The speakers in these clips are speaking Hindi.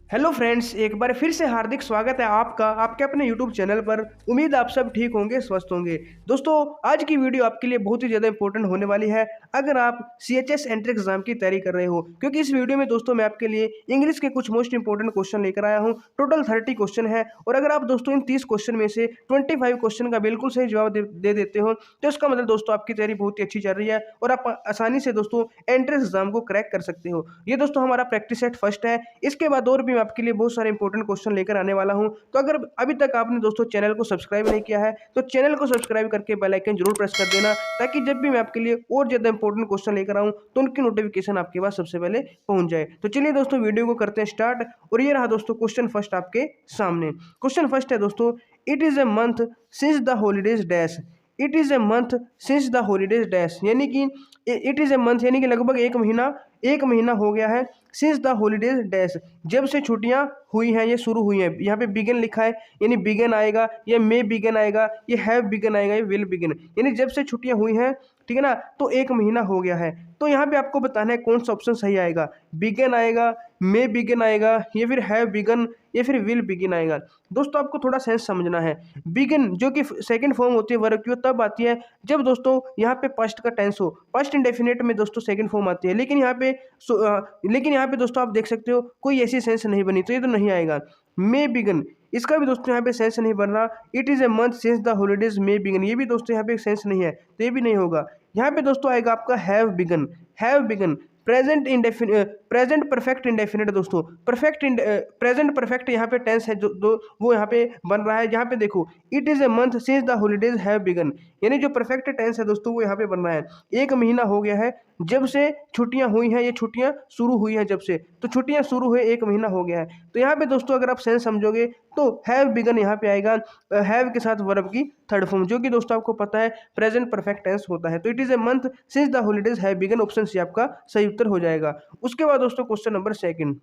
हेलो फ्रेंड्स, एक बार फिर से हार्दिक स्वागत है आपका आपके अपने यूट्यूब चैनल पर। उम्मीद आप सब ठीक होंगे, स्वस्थ होंगे। दोस्तों, आज की वीडियो आपके लिए बहुत ही ज़्यादा इंपॉर्टेंट होने वाली है अगर आप सीएचएस एंट्रेंस एग्जाम की तैयारी कर रहे हो, क्योंकि इस वीडियो में दोस्तों मैं आपके लिए इंग्लिश के कुछ मोस्ट इंपॉर्टेंट क्वेश्चन लेकर आया हूँ। टोटल 30 क्वेश्चन है और अगर आप दोस्तों इन 30 क्वेश्चन में से 25 क्वेश्चन का बिल्कुल सही जवाब दे देते हो तो इसका मतलब दोस्तों आपकी तैयारी बहुत ही अच्छी चल रही है और आप आसानी से दोस्तों एंट्रेंस एग्जाम को क्रैक कर सकते हो। ये दोस्तों हमारा प्रैक्टिस सेट फर्स्ट है। इसके बाद और भी मैं आपके लिए बहुत सारे इंपॉर्टेंट क्वेश्चन लेकर आने वाला हूं। तो अगर अभी तक आपने दोस्तों चैनल को सब्सक्राइब नहीं किया है तो चैनल को सब्सक्राइब करके बेल आइकन जरूर प्रेस कर देना, ताकि जब भी मैं आपके लिए और ज्यादा इंपॉर्टेंट क्वेश्चन लेकर आऊं तो उनकी नोटिफिकेशन आपके पास सबसे पहले पहुंच जाए। तो चलिए दोस्तों वीडियो को करते हैं स्टार्ट। और ये रहा दोस्तों क्वेश्चन फर्स्ट आपके सामने। क्वेश्चन फर्स्ट है दोस्तों, it is a month since the holidays dash. It is a month since the holidays dash, यानी कि इट इज ए मंथ यानी कि लगभग एक महीना हो गया है। सिंस द हॉलीडेज डैश, जब से छुट्टियां हुई हैं, ये शुरू हुई हैं। यहाँ पे बिगिन लिखा है, यानी बिगिन आएगा, ये मे बिगिन आएगा, ये हैव बिगिन आएगा, ये विल बिगिन, यानी जब से छुट्टियां हुई हैं, ठीक है ना, तो एक महीना हो गया है। तो यहाँ पे आपको बताना है कौन सा ऑप्शन सही आएगा। बिगिन आएगा, मे बिगिन आएगा, या फिर हैव बिगन, या फिर विल बिगिन आएगा। दोस्तों आपको थोड़ा सेंस समझना है। बिगिन जो कि सेकंड फॉर्म होती है वर्ब की, वो तब आती है जब दोस्तों यहाँ पे पास्ट का टेंस हो। पास्ट इंडेफिनिट में दोस्तों सेकंड फॉर्म आती है, लेकिन यहाँ पे दोस्तों आप देख सकते हो कोई ऐसी सेंस नहीं बनी, तो ये तो नहीं आएगा। मे बिगन, इसका भी दोस्तों यहाँ पे सेंस नहीं बन रहा। It is a month since the holidays may began, ये भी दोस्तों यहाँ पे सेंस नहीं है, तो ये भी नहीं होगा। यहाँ पे दोस्तों आएगा आपका have begun. Have begun present perfect indefinite दोस्तों। प्रेजेंट परफेक्ट यहाँ पे टेंस है जो वो यहाँ पे बन रहा है। यहाँ पे देखो, it is a month since the holidays have begin, यानी जो परफेक्ट टेंस है दोस्तों वो यहाँ पे बन रहा है। एक महीना हो गया है जब से छुट्टियां हुई हैं, ये छुट्टियां शुरू हुई हैं जब से, तो छुट्टियां शुरू हुए एक महीना हो गया है। तो यहाँ पे दोस्तों अगर आप सेंस समझोगे तो हैव बिगन यहाँ पे आएगा, हैव के साथ वर्ब की थर्ड फॉर्म, जो कि दोस्तों आपको पता है प्रेजेंट परफेक्ट टेंस होता है। तो it is a month since the holidays have began, option C आपका सही उत्तर हो जाएगा। उसके बाद दोस्तों question number second,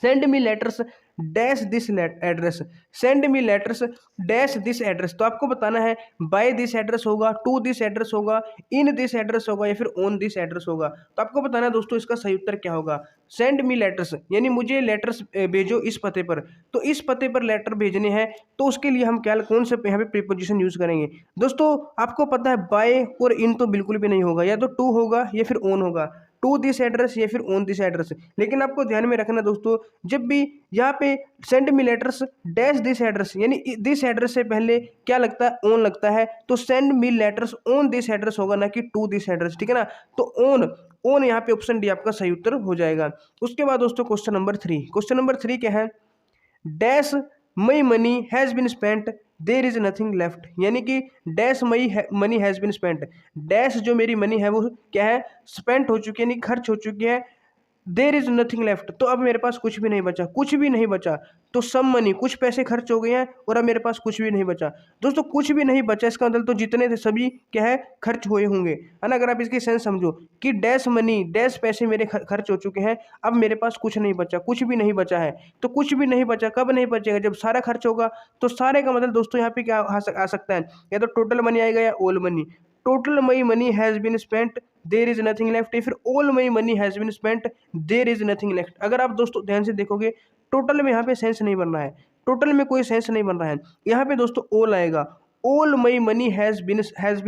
send me letters dash this address. Send me letters dash this address, तो आपको बताना है बाय दिस एड्रेस होगा, टू दिस एड्रेस होगा, इन दिस एड्रेस होगा, या फिर ऑन दिस एड्रेस होगा। तो आपको बताना है दोस्तों इसका सही उत्तर क्या होगा। सेंड मी लेटर्स यानी मुझे लेटर्स भेजो इस पते पर, तो इस पते पर लेटर भेजने हैं, तो उसके लिए हम क्या कौन से यहाँ पे प्रीपोजिशन यूज करेंगे। दोस्तों आपको पता है बाय और इन तो बिल्कुल भी नहीं होगा, या तो टू होगा या फिर ऑन होगा, टू दिस एड्रेस या फिर ऑन दिस एड्रेस। लेकिन आपको ध्यान में रखना दोस्तों, जब भी यहाँ पे send me letters dash this address, यानी दिस एड्रेस से पहले क्या लगता है, ऑन लगता है, तो send me letters on this address होगा, ना कि टू दिस एड्रेस, ठीक है ना। तो ऑन यहाँ पे ऑप्शन डी आपका सही उत्तर हो जाएगा। उसके बाद दोस्तों question number three. Question number three क्या है, dash my money has been spent there is nothing left, यानी कि dash money has been spent, dash जो मेरी मनी है वो क्या है, स्पेंट हो चुकी है, यानी खर्च हो चुकी है। देर इज नथिंग लेफ्ट, तो अब मेरे पास कुछ भी नहीं बचा, कुछ भी नहीं बचा। तो सम मनी, कुछ पैसे खर्च हो गए हैं और अब मेरे पास कुछ भी नहीं बचा। दोस्तों कुछ भी नहीं बचा, इसका मतलब तो जितने थे सभी क्या है, खर्च हुए होंगे, है ना। अगर आप इसकी सेंस समझो कि डैश मनी, डैश पैसे मेरे खर्च हो चुके हैं, अब मेरे पास कुछ नहीं बचा, कुछ भी नहीं बचा है। तो कुछ भी नहीं बचा, कब नहीं बचेगा, जब सारा खर्च होगा। तो सारे का मतलब दोस्तों यहाँ पे क्या आ सकता है, या तो टोटल मनी आएगा या all money. Total my money has been spent there is nothing left, या फिर all my money has been spent there is nothing left. अगर आप दोस्तों ध्यान से देखोगे, टोटल में यहाँ पे सेंस नहीं बन रहा है, टोटल में कोई सेंस नहीं बन रहा है। यहाँ पे दोस्तों ऑल आएगा, all my money has been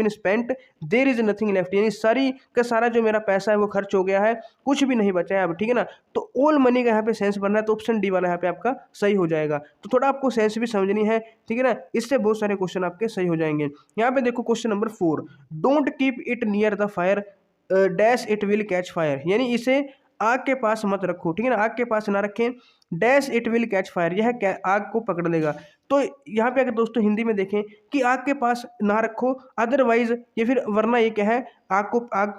spent there is nothing left, यानी सारी का सारा जो मेरा पैसा है वो खर्च हो गया है, कुछ भी नहीं बचा है अब, ठीक है ना। तो ऑल मनी का यहाँ पे सेंस बन रहा है, तो ऑप्शन डी वाला यहाँ पे आपका सही हो जाएगा। तो थोड़ा आपको सेंस भी समझनी है, ठीक है ना, इससे बहुत सारे क्वेश्चन आपके सही हो जाएंगे। यहाँ पे देखो question number four, don't keep it near the fire dash it will catch fire, यानी इसे आग के पास मत रखो, ठीक है ना, आग के पास ना रखें, dash it will catch fire, यह आग को पकड़ लेगा। तो यहाँ पे अगर दोस्तों हिंदी में देखें कि आग के पास ना रखो, अदरवाइज, या फिर वरना ये क्या है, आग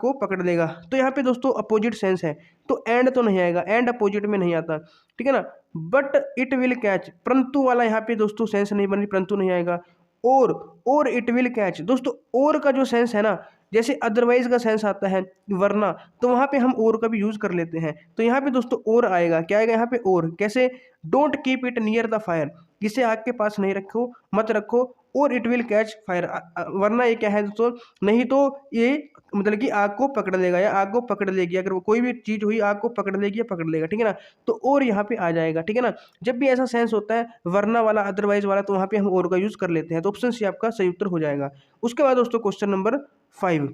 को पकड़ लेगा। तो यहाँ पे दोस्तों अपोजिट सेंस है, तो एंड तो नहीं आएगा, एंड अपोजिट में नहीं आता, ठीक है ना। बट इट विल कैच, परंतु वाला यहाँ पे दोस्तों सेंस नहीं बन रही, परंतु नहीं आएगा। और इट विल कैच, दोस्तों और का जो सेंस है ना, जैसे अदरवाइज का सेंस आता है वरना, तो वहाँ पे हम और का भी यूज कर लेते हैं। तो यहाँ पे दोस्तों और आएगा, क्या आएगा यहाँ पे और, कैसे, don't keep it near the fire, इसे आग के पास नहीं रखो, मत रखो, और इट विल कैच फायर, वरना ये क्या है दोस्तों, नहीं तो ये मतलब कि आग को पकड़ लेगा या आग को पकड़ लेगी, अगर वो कोई भी चीज़ हुई आग को पकड़ लेगी या पकड़ लेगा, ठीक है ना। तो और यहाँ पे आ जाएगा, ठीक है ना। जब भी ऐसा सेंस होता है वरना वाला, अदरवाइज वाला, तो वहाँ पे हम और का यूज़ कर लेते हैं, तो ऑप्शन सी आपका सही उत्तर हो जाएगा। उसके बाद दोस्तों question number 5,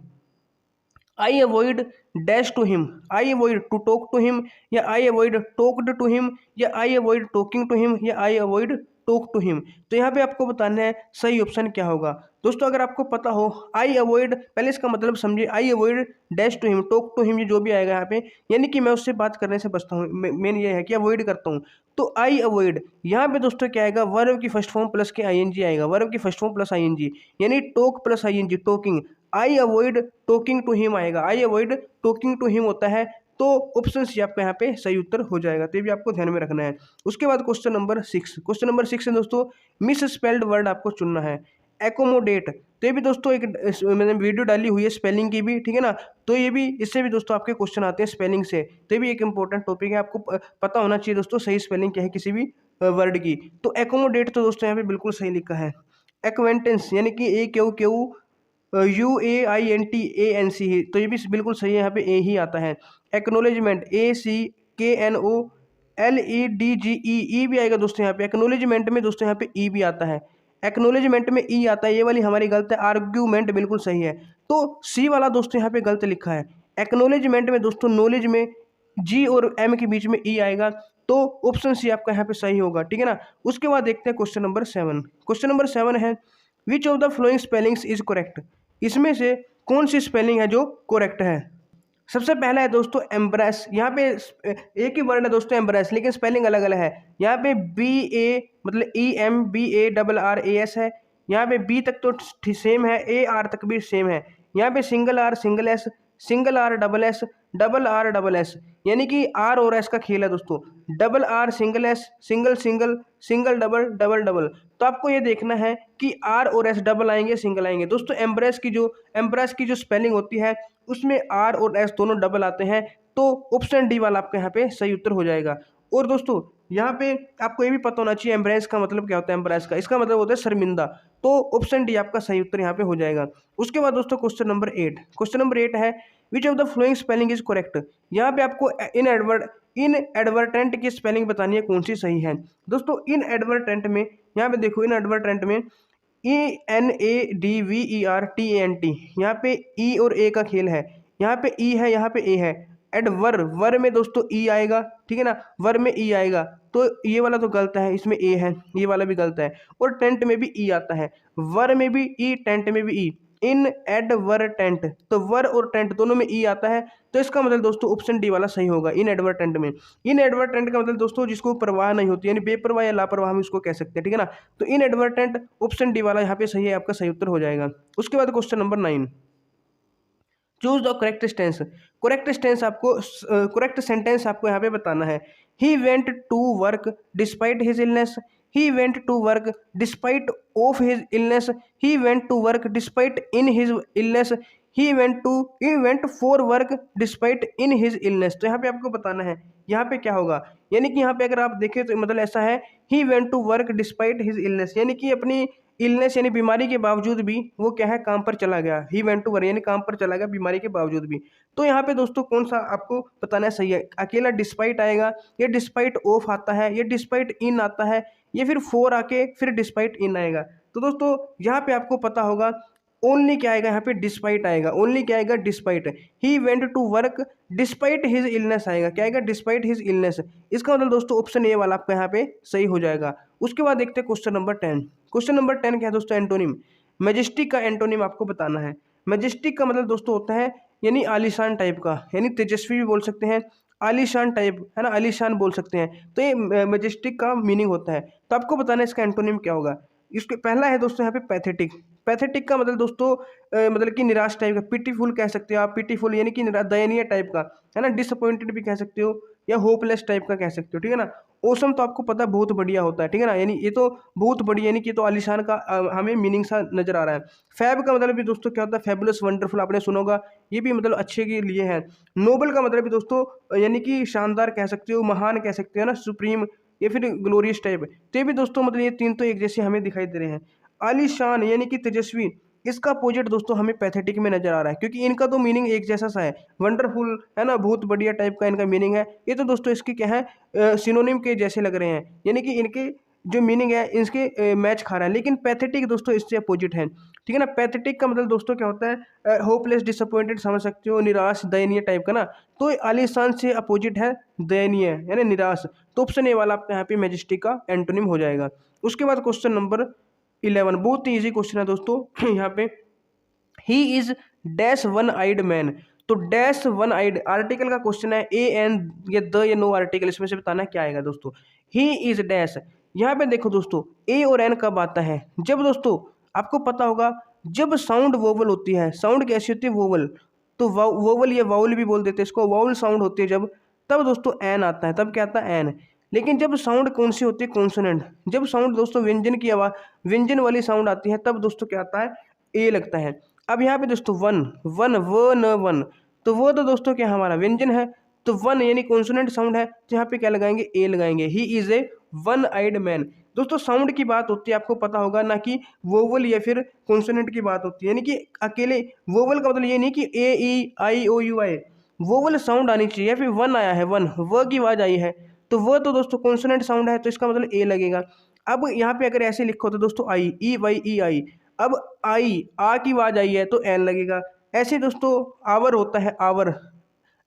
I avoid dash to him, I avoid to talk to him, या I avoid talked to him, या I avoid talking to him, या I avoid talk to him. तो यहाँ पे आपको बताना है सही ऑप्शन क्या होगा। दोस्तों अगर आपको पता हो आई अवॉइड, पहले इसका मतलब समझिए, I avoid dash to him, talk to him, ये जो भी आएगा यहाँ पे, यानी कि मैं उससे बात करने से बचता हूँ, मेन ये है कि अवॉइड करता हूँ। तो आई अवॉइड यहाँ पे दोस्तों क्या आएगा, वर्ब की फर्स्ट फॉर्म प्लस के आईएनजी आएगा, वर्ब की फर्स्ट फॉर्म प्लस आईएनजी, यानी talk plus ING, talking. I avoid talking to him आएगा, I avoid talking to him होता है, तो ऑप्शन सी आपका यहाँ पे सही उत्तर हो जाएगा, तो ये भी आपको ध्यान में रखना है। उसके बाद क्वेश्चन नंबर 6, क्वेश्चन नंबर 6 है दोस्तों, मिस स्पेल्ड वर्ड आपको चुनना है, एकोमोडेट। तो ये भी दोस्तों एक मैंने वीडियो डाली हुई है स्पेलिंग की भी, ठीक है ना। तो ये भी, इससे भी दोस्तों आपके क्वेश्चन आते हैं स्पेलिंग से, तो ये भी एक इंपॉर्टेंट टॉपिक है, आपको पता होना चाहिए दोस्तों सही स्पेलिंग क्या है किसी भी वर्ड की। तो एकोमोडेट तो दोस्तों यहाँ पे बिल्कुल सही लिखा है। एक्वेंटेंस यानी कि AQUAINTANC ही, तो ये भी बिल्कुल सही है, यहाँ पे ए ही आता है। एक्नोलेजमेंट ACKNOLEDGE, ई भी आएगा दोस्तों यहाँ पे। एक्नोलेजमेंट में दोस्तों यहाँ पे ई भी आता है, एक्नोलेजमेंट में ई आता है, ये वाली हमारी गलत है। आर्ग्यूमेंट बिल्कुल सही है, तो सी वाला दोस्तों यहाँ पे गलत लिखा है। एक्नोलेजमेंट में दोस्तों नॉलेज में जी और एम के बीच में ई आएगा, तो ऑप्शन सी आपका यहाँ पे सही होगा, ठीक है ना। उसके बाद देखते हैं क्वेश्चन नंबर 7, क्वेश्चन नंबर 7 है, which of the flowing spellings is correct, इसमें से कौन सी स्पेलिंग है जो करेक्ट है। सबसे पहला है दोस्तों एम्ब्रेस, यहाँ पे एक ही वर्ड है दोस्तों एम्ब्रेस, लेकिन स्पेलिंग अलग अलग है। यहाँ पे BA मतलब EMBARRAS है, यहाँ पे बी तक तो सेम है, AR तक भी सेम है। यहाँ पे single R single S, single R double S, double R double S, यानी कि आर और एस का खेल है दोस्तों। Double R single S, single single, single double, double double. तो आपको ये देखना है कि आर और एस डबल आएंगे सिंगल आएंगे। दोस्तों एम्ब्रेस की जो स्पेलिंग होती है उसमें आर और एस दोनों डबल आते हैं, तो ऑप्शन डी वाला आपका यहाँ पे सही उत्तर हो जाएगा। और दोस्तों यहाँ पे आपको ये भी पता होना चाहिए एम्ब्रेस का मतलब क्या होता है। एम्ब्रेस का इसका मतलब होता है शर्मिंदा, तो ऑप्शन डी आपका सही उत्तर यहाँ पे हो जाएगा। उसके बाद दोस्तों क्वेश्चन नंबर 8, क्वेश्चन नंबर 8 है, which of the flowing spelling is correct. यहाँ पे आपको इन एडवर्टेंट की स्पेलिंग बतानी है कौन सी सही है। दोस्तों इन एडवर्टेंट में, यहाँ पे देखो, इन एडवर्टेंट में ENADVERTANT, यहाँ पे ई और ए का खेल है, यहाँ पे ई है, यहाँ पे ए है। वर में दोस्तों ई आएगा, ठीक है ना, वर में ई आएगा, तो ये वाला तो गलत है, इसमें ए है, ये वाला भी गलत है। और टेंट में भी ई आता है, वर में भी ई, टेंट में भी ई। इन एडवर्टेंट, तो वर और टेंट दोनों में ई आता है, तो इसका मतलब दोस्तों ऑप्शन डी वाला सही होगा। इन एडवर्टेंट में, इन एडवर्टेंट का मतलब दोस्तों जिसको परवाह नहीं होती, यानी बेपरवाह या लापरवाह हम इसको कह सकते हैं, ठीक है ना। तो इन एडवर्टेंट ऑप्शन डी वाला यहाँ पे सही है, आपका सही उत्तर हो जाएगा। उसके बाद question number 9, choose the correct tense. Correct tense आपको, करेक्ट सेंटेंस आपको यहाँ पे बताना है। He went to work despite his illness, he went to work despite of his illness, he went to work despite in his illness, he went for work despite in his illness. तो यहाँ पे आपको बताना है यहाँ पे क्या होगा, यानी कि यहाँ पे अगर आप देखें तो मतलब ऐसा है, he went to work despite his illness, यानी कि अपनी इलनेस यानी बीमारी के बावजूद भी वो क्या है, काम पर चला गया। ही वेंट टू वर्क यानी काम पर चला गया बीमारी के बावजूद भी। तो यहाँ पे दोस्तों कौन सा आपको बताना सही है, अकेला डिस्पाइट आएगा, ये डिस्पाइट ऑफ आता है, ये डिस्पाइट इन आता है, ये फिर फोर आके फिर डिस्पाइट इन आएगा। तो दोस्तों यहाँ पे आपको पता होगा ओनली क्या आएगा, यहाँ पे डिस्पाइट आएगा, ओनली क्या आएगा, despite. He went to work despite his illness आएगा, क्या आएगा, डिस्पाइट हिज इलनेस। इसका मतलब दोस्तों ऑप्शन ए वाला आपका यहाँ पे सही हो जाएगा। उसके बाद देखते हैं क्वेश्चन नंबर 10, क्वेश्चन नंबर 10 क्या है दोस्तों, एंटोनिम। मैजेस्टिक का एंटोनिम आपको बताना है। मैजेस्टिक का मतलब दोस्तों होता है यानी आलीशान टाइप का, यानी तेजस्वी भी बोल सकते हैं, आलीशान टाइप है ना, आलीशान बोल सकते हैं। तो ये मैजेस्टिक का मीनिंग होता है। तो आपको बताना है इसका एंटोनिम क्या होगा। इसके पहला है दोस्तों यहाँ पे पैथेटिक। पैथेटिक का मतलब दोस्तों मतलब कि निराश टाइप का, पिटीफुल कह सकते हो आप, पिटीफुल यानी कि दयनीय टाइप का, है ना। डिसअपॉइंटेड भी कह सकते हो, या होपलेस टाइप का कह सकते हो, ठीक है ना। ओसम तो आपको पता है बहुत बढ़िया होता है, ठीक है ना, यानी ये तो बहुत बढ़िया, यानी कि तो आलिशान का हमें मीनिंग सा नजर आ रहा है। फैब का मतलब भी दोस्तों क्या होता है, फैबुलस वंडरफुल, आपने सुना होगा, ये भी मतलब अच्छे के लिए है। नोबल का मतलब भी दोस्तों यानी कि शानदार कह सकते हो, महान कह सकते हो ना, सुप्रीम, या फिर ग्लोरियस टाइप, तो ये भी दोस्तों मतलब ये तीन तो एक जैसे हमें दिखाई दे रहे हैं। आलीशान यानी कि तेजस्वी, इसका अपोजिट दोस्तों हमें पैथेटिक में नजर आ रहा है, क्योंकि इनका तो मीनिंग एक जैसा सा है, वंडरफुल है ना, बहुत बढ़िया टाइप का इनका मीनिंग है। ये तो दोस्तों इसके क्या है, सिनोनिम के जैसे लग रहे हैं, यानी कि इनके जो मीनिंग है इसके मैच खा रहा है। लेकिन पैथेटिक दोस्तों इससे अपोजिट है, ठीक है ना। पैथेटिक का मतलब दोस्तों क्या होता है, होपलेस, डिसअपॉइंटेड, समझ सकते हो, निराश, दयनीय टाइप का ना। तो आलीशान से अपोजिट है दयनीय यानी निराश, तो ऑप्शन ए वाला आपका यहाँ पे मैजेस्टिक का एंटोनिम हो जाएगा। उसके बाद क्वेश्चन नंबर 11, बहुत ही ईजी क्वेश्चन है दोस्तों यहाँ पे। He is dash one eyed man, तो डैश वन आइड आर्टिकल का क्वेश्चन है, ए एन या द या नो आर्टिकल, इसमें से बताना क्या आएगा दोस्तों। ही इज डैश, यहाँ पे देखो दोस्तों ए और एन कब आता है, जब दोस्तों आपको पता होगा जब साउंड वोवल होती है। साउंड कैसी होती है, वोवल, तो वोवल या वाउल भी बोल देते हैं इसको, वाउल साउंड होती है जब, तब दोस्तों एन आता है, तब क्या आता है एन। लेकिन जब साउंड कौन सी होती है, कॉन्सोनेंट, जब साउंड दोस्तों व्यंजन की आवाज, व्यंजन वाली साउंड आती है, तब दोस्तों क्या आता है, ए लगता है। अब यहाँ पे दोस्तों वन वन व न वन, तो वो तो दोस्तों क्या हमारा व्यंजन है, तो वन यानी कॉन्सोनेंट साउंड है, तो यहाँ पे क्या लगाएंगे, ए लगाएंगे। He is a one eyed man, दोस्तों साउंड की बात होती है, आपको पता होगा ना, कि वोवल या फिर कॉन्सोनेंट की बात होती है, यानी कि अकेले वोवल का मतलब ये नहीं कि ए ई आई ओ यू आई, वोवल साउंड आनी चाहिए, या फिर वन आया है, वन व की आवाज आई है, तो वो तो दोस्तों कॉन्सोनेंट साउंड है, तो इसका मतलब ए लगेगा। अब यहाँ पे अगर ऐसे लिखो तो दोस्तों आई, ई वाई ई आई, अब आई आ की आवाज आई है तो एन लगेगा। ऐसे दोस्तों आवर होता है, hour,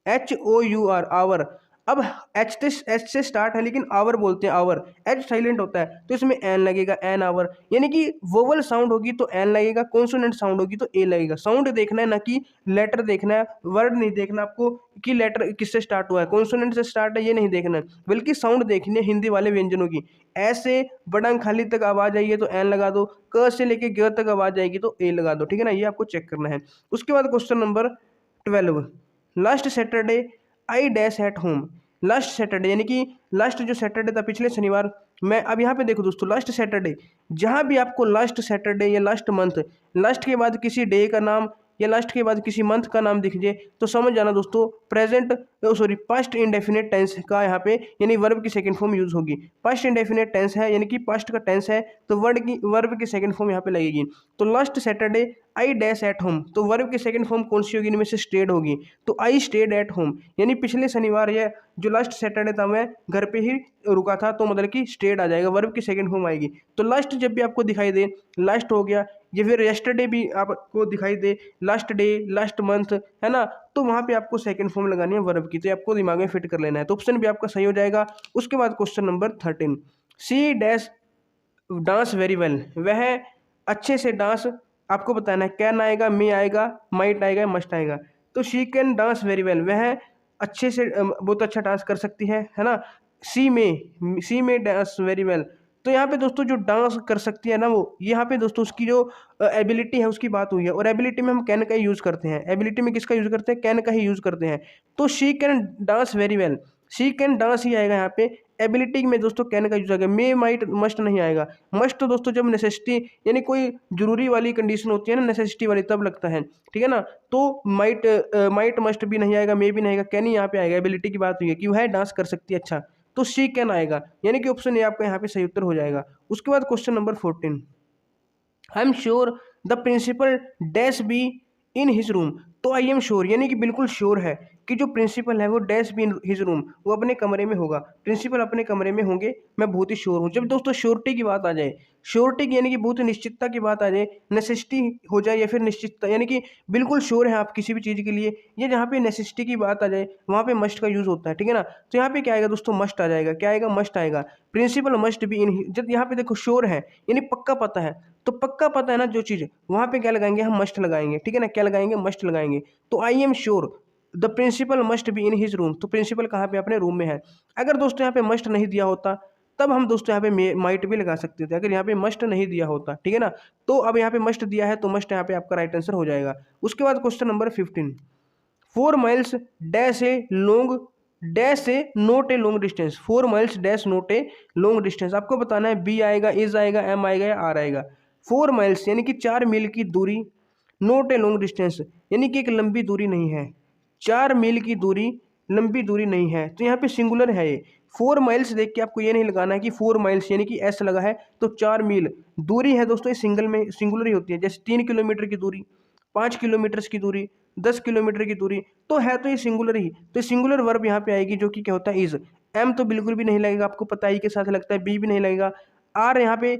H O U R, hour, अब एच से स्टार्ट है लेकिन आवर बोलते हैं, आवर, एच साइलेंट होता है, तो इसमें एन लगेगा, एन आवर, यानी कि वोवल साउंड होगी तो एन लगेगा, कॉन्सोनेंट साउंड होगी तो ए लगेगा। साउंड देखना है ना कि लेटर देखना है, वर्ड नहीं देखना आपको कि लेटर किससे स्टार्ट हुआ है, कॉन्सोनेंट से स्टार्ट है ये नहीं देखना है, बल्कि साउंड देखनी है हिंदी वाले व्यंजनों की। ऐसे बड़ंग खाली तक आवाज आई है तो एन लगा दो, क से लेके ग तक आवाज आएगी तो ए लगा दो, ठीक है ना, ये आपको चेक करना है। उसके बाद question number 12, last Saturday I dash at home, last Saturday यानी कि लास्ट जो सैटरडे था, पिछले शनिवार, मैं अब यहाँ पे देखो दोस्तों लास्ट सैटरडे, जहाँ भी आपको लास्ट सैटरडे या लास्ट मंथ, लास्ट के बाद किसी डे का नाम या लास्ट के बाद किसी मंथ का नाम दिख जाए तो समझ जाना दोस्तों present, sorry past indefinite tense का यहाँ पे यानी वर्ब की सेकंड फॉर्म यूज होगी। पास्ट इंडेफिनेट टेंस है यानी कि पास्ट का टेंस है, तो वर्ब की सेकंड फॉर्म यहाँ पे लगेगी। तो last Saturday I dash at home, तो वर्ब की सेकंड फॉर्म कौन सी होगी, इनमें से स्टेड होगी, तो आई स्टेड एट होम, यानी पिछले शनिवार या जो लास्ट सैटरडे था मैं घर पे ही रुका था, तो मतलब कि स्टेड आ जाएगा, वर्ब की सेकंड फॉर्म आएगी। तो लास्ट जब भी आपको दिखाई दे, लास्ट हो गया, या फिर यस्टरडे भी आपको दिखाई दे, लास्ट डे, लास्ट मंथ, है ना, तो वहाँ पे आपको सेकंड फॉर्म लगानी है वर्ब की, तो आपको दिमाग में फिट कर लेना है, तो ऑप्शन भी आपका सही हो जाएगा। उसके बाद question number 13, she dash dance very well, वह अच्छे से डांस, आपको बताना है कैन आएगा, मे आएगा, माइट आएगा, मस्ट आएगा। तो she can dance very well, वह अच्छे से बहुत अच्छा डांस कर सकती है ना। सी में डांस वेरी वेल, तो यहाँ पे दोस्तों जो डांस कर सकती है ना वो, यहाँ पे दोस्तों उसकी जो एबिलिटी है उसकी बात हुई है, और एबिलिटी में हम कैन का ही यूज़ करते हैं, एबिलिटी में किसका यूज़ करते हैं, कैन का ही यूज़ करते हैं। तो she can dance very well, she can dance ही आएगा यहाँ पे, एबिलिटी में दोस्तों कैन का यूज आएगा, मे माइट मस्ट नहीं आएगा। मस्ट तो दोस्तों जब नेसेसिटी यानी कोई जरूरी वाली कंडीशन होती है ना, नेसेसिटी वाली, तब लगता है, ठीक है ना। तो माइट मस्ट भी नहीं आएगा, मे भी नहीं आएगा, कैन ही यहाँ पे आएगा, एबिलिटी की बात हुई है कि वह डांस कर सकती है अच्छा, तो शी कैन आएगा, यानी कि ऑप्शन ए आपका यहाँ पे सही उत्तर हो जाएगा। उसके बाद question number 14, I am sure the principal dash be in his room, तो आई एम श्योर यानी कि बिल्कुल श्योर है कि जो प्रिंसिपल है वो dash be in his room, वो अपने कमरे में होगा, प्रिंसिपल अपने कमरे में होंगे, मैं बहुत ही श्योर हूँ। जब दोस्तों श्योरिटी की बात आ जाए, श्योरिटी यानी कि बहुत निश्चितता की बात आ जाए, नेसेसिटी हो जाए या फिर निश्चितता, यानी कि बिल्कुल श्योर है आप किसी भी चीज़ के लिए, ये जहाँ पे नेसेसिटी की बात आ जाए वहाँ पे मस्ट का यूज़ होता है, ठीक है ना। तो यहाँ पे क्या आएगा दोस्तों, मस्ट आ जाएगा, क्या आएगा, मस्ट आएगा। प्रिंसिपल मस्ट बी इन, जब यहाँ पे देखो श्योर है यानी पक्का पता है, तो पक्का पता है ना जो चीज़, वहाँ पे क्या लगाएंगे, हम मस्ट लगाएंगे, ठीक है ना, क्या लगाएंगे, मस्ट लगाएंगे। तो I am sure the principal must be in his room, तो प्रिंसिपल कहाँ पे, अपने रूम में है। अगर दोस्तों यहाँ पे मस्ट नहीं दिया होता तब हम दोस्तों यहाँ पे माइट भी लगा सकते थे, अगर यहाँ पे मस्ट नहीं दिया होता, ठीक है ना। तो अब यहाँ पे मस्ट दिया है तो मस्ट यहाँ पे आपका राइट आंसर हो जाएगा। उसके बाद question number 15, 4 miles dash a long dash A note a long distance, 4 miles dash note a long distance, आपको बताना है बी आएगा, इज आएगा, एम आएगा या आर आएगा। 4 माइल्स यानी कि 4 मील की दूरी, नोट ए लॉन्ग डिस्टेंस यानी कि एक लंबी दूरी नहीं है, 4 मील की दूरी लंबी दूरी नहीं है, तो यहाँ पे सिंगुलर है ये 4 माइल्स देख के आपको ये नहीं लगाना है कि 4 माइल्स यानी कि एस लगा है तो 4 मील दूरी है दोस्तों, ये सिंगुलर ही होती है। जैसे 3 किलोमीटर की दूरी, 5 किलोमीटर की दूरी, 10 किलोमीटर की दूरी, तो है तो ये सिंगुलर ही। तो सिंगुलर वर्ब यहाँ पे आएगी जो कि क्या होता है इज। एम तो बिल्कुल भी नहीं लगेगा, आपको पता ही के साथ लगता है, बी भी नहीं लगेगा। आर यहाँ पे